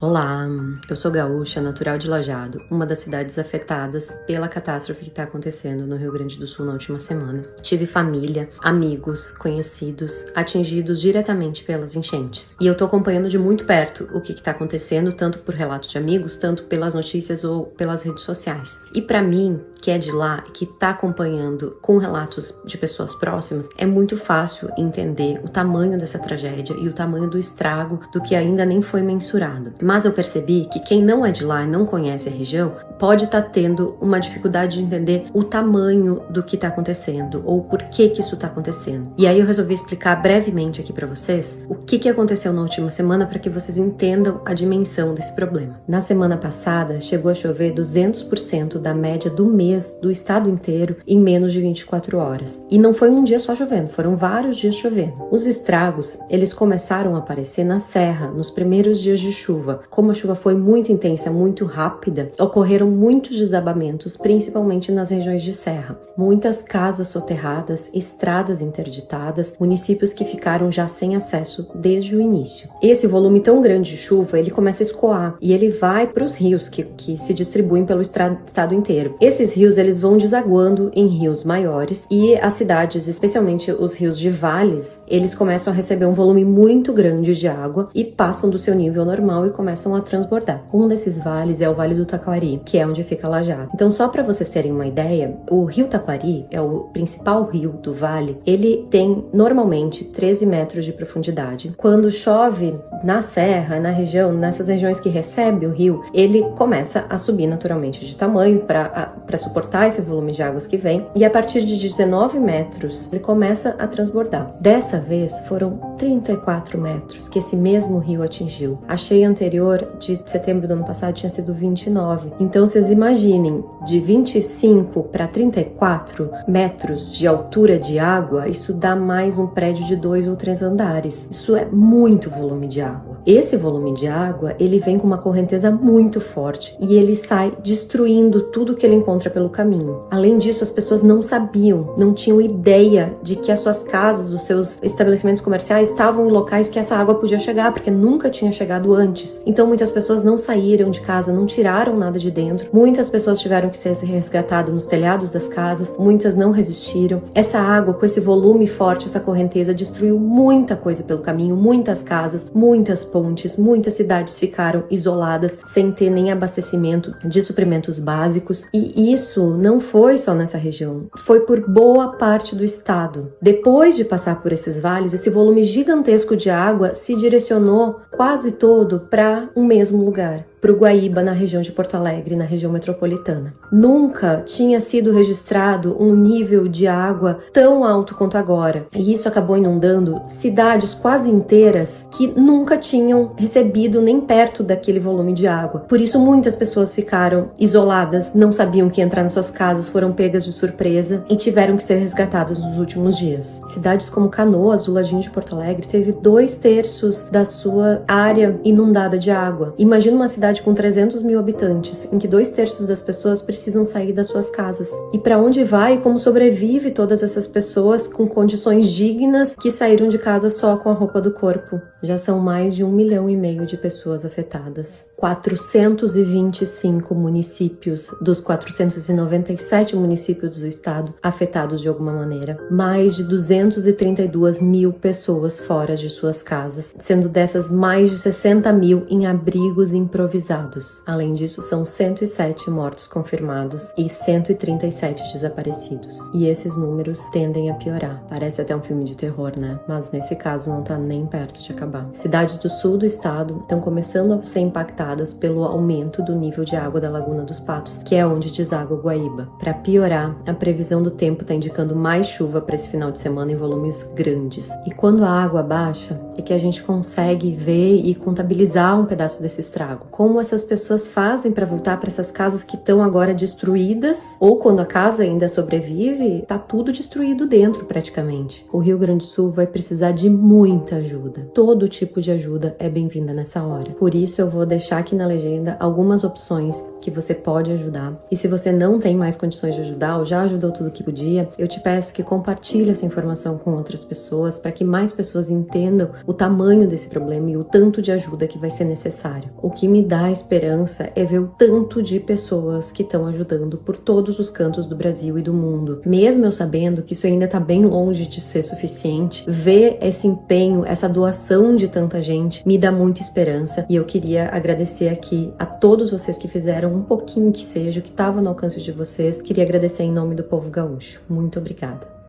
Olá, eu sou gaúcha, natural de Lajeado, uma das cidades afetadas pela catástrofe que está acontecendo no Rio Grande do Sul na última semana. Tive família, amigos, conhecidos atingidos diretamente pelas enchentes. E eu tô acompanhando de muito perto o que está acontecendo, tanto por relatos de amigos, tanto pelas notícias ou pelas redes sociais. E para mim, que é de lá e que tá acompanhando com relatos de pessoas próximas, é muito fácil entender o tamanho dessa tragédia e o tamanho do estrago do que ainda nem foi mensurado. Mas eu percebi que quem não é de lá e não conhece a região pode estar tendo uma dificuldade de entender o tamanho do que está acontecendo ou por que isso está acontecendo. E aí eu resolvi explicar brevemente aqui para vocês o que aconteceu na última semana para que vocês entendam a dimensão desse problema. Na semana passada, chegou a chover 200% da média do mês do estado inteiro em menos de 24 horas. E não foi um dia só chovendo, foram vários dias chovendo. Os estragos, eles começaram a aparecer na serra, nos primeiros dias de chuva. Como a chuva foi muito intensa, muito rápida, ocorreram muitos desabamentos, principalmente nas regiões de serra. Muitas casas soterradas, estradas interditadas, municípios que ficaram já sem acesso desde o início. Esse volume tão grande de chuva, ele começa a escoar e ele vai para os rios que se distribuem pelo estado inteiro. Esses rios, eles vão desaguando em rios maiores e as cidades, especialmente os rios de vales, eles começam a receber um volume muito grande de água e passam do seu nível normal e começam a transbordar. Um desses vales é o Vale do Taquari, que é onde fica Lajeado. Então, só para vocês terem uma ideia, o rio Taquari é o principal rio do vale. Ele tem normalmente 13 metros de profundidade. Quando chove na serra, na região, nessas regiões que recebe o rio, ele começa a subir naturalmente de tamanho para suportar esse volume de águas que vem, e a partir de 19 metros ele começa a transbordar. Dessa vez foram 34 metros que esse mesmo rio atingiu. A cheia anterior de setembro do ano passado tinha sido 29. Então vocês imaginem, de 25 para 34 metros de altura de água, isso dá mais um prédio de 2 ou 3 andares. Isso é muito volume de água. Esse volume de água, ele vem com uma correnteza muito forte e ele sai destruindo tudo que ele encontra pelo caminho. Além disso, as pessoas não sabiam, não tinham ideia de que as suas casas, os seus estabelecimentos comerciais estavam em locais que essa água podia chegar, porque nunca tinha chegado antes. Então muitas pessoas não saíram de casa, não tiraram nada de dentro. Muitas pessoas tiveram que ser resgatadas nos telhados das casas, muitas não resistiram. Essa água, com esse volume forte, essa correnteza, destruiu muita coisa pelo caminho, muitas casas, muitas pontes, muitas cidades ficaram isoladas, sem ter nem abastecimento de suprimentos básicos. E isso não foi só nessa região, foi por boa parte do estado. Depois de passar por esses vales, esse volume gigantesco de água se direcionou quase todo para um mesmo lugar, para o Guaíba, na região de Porto Alegre, na região metropolitana. Nunca tinha sido registrado um nível de água tão alto quanto agora. E isso acabou inundando cidades quase inteiras que nunca tinham recebido nem perto daquele volume de água. Por isso, muitas pessoas ficaram isoladas, não sabiam que entrar nas suas casas, foram pegas de surpresa e tiveram que ser resgatadas nos últimos dias. Cidades como Canoas, o ladinho de Porto Alegre, teve 2/3 da sua área inundada de água. Imagina uma cidade com 300 mil habitantes, em que 2/3 das pessoas precisam sair das suas casas. E para onde vai e como sobrevive todas essas pessoas com condições dignas que saíram de casa só com a roupa do corpo? Já são mais de 1,5 milhão de pessoas afetadas. 425 municípios dos 497 municípios do estado afetados de alguma maneira. Mais de 232 mil pessoas fora de suas casas, sendo dessas mais de 60 mil em abrigos improvisados. Além disso, são 107 mortos confirmados e 137 desaparecidos. E esses números tendem a piorar. Parece até um filme de terror, né? Mas nesse caso não tá nem perto de acabar. Cidades do sul do estado estão começando a ser impactadas pelo aumento do nível de água da Laguna dos Patos, que é onde deságua o Guaíba. Para piorar, a previsão do tempo está indicando mais chuva para esse final de semana em volumes grandes. E quando a água baixa, é que a gente consegue ver e contabilizar um pedaço desse estrago. Como essas pessoas fazem para voltar para essas casas que estão agora destruídas, ou quando a casa ainda sobrevive, tá tudo destruído dentro praticamente. O Rio Grande do Sul vai precisar de muita ajuda. Todo tipo de ajuda é bem-vinda nessa hora. Por isso eu vou deixar deixar aqui na legenda algumas opções que você pode ajudar. E se você não tem mais condições de ajudar ou já ajudou tudo que podia, eu te peço que compartilhe essa informação com outras pessoas para que mais pessoas entendam o tamanho desse problema e o tanto de ajuda que vai ser necessário. O que me dá esperança é ver o tanto de pessoas que estão ajudando por todos os cantos do Brasil e do mundo. Mesmo eu sabendo que isso ainda está bem longe de ser suficiente, ver esse empenho, essa doação de tanta gente me dá muita esperança, e eu queria agradecer aqui a todos vocês que fizeram um pouquinho que seja, o que estava no alcance de vocês. Queria agradecer em nome do povo gaúcho. Muito obrigada.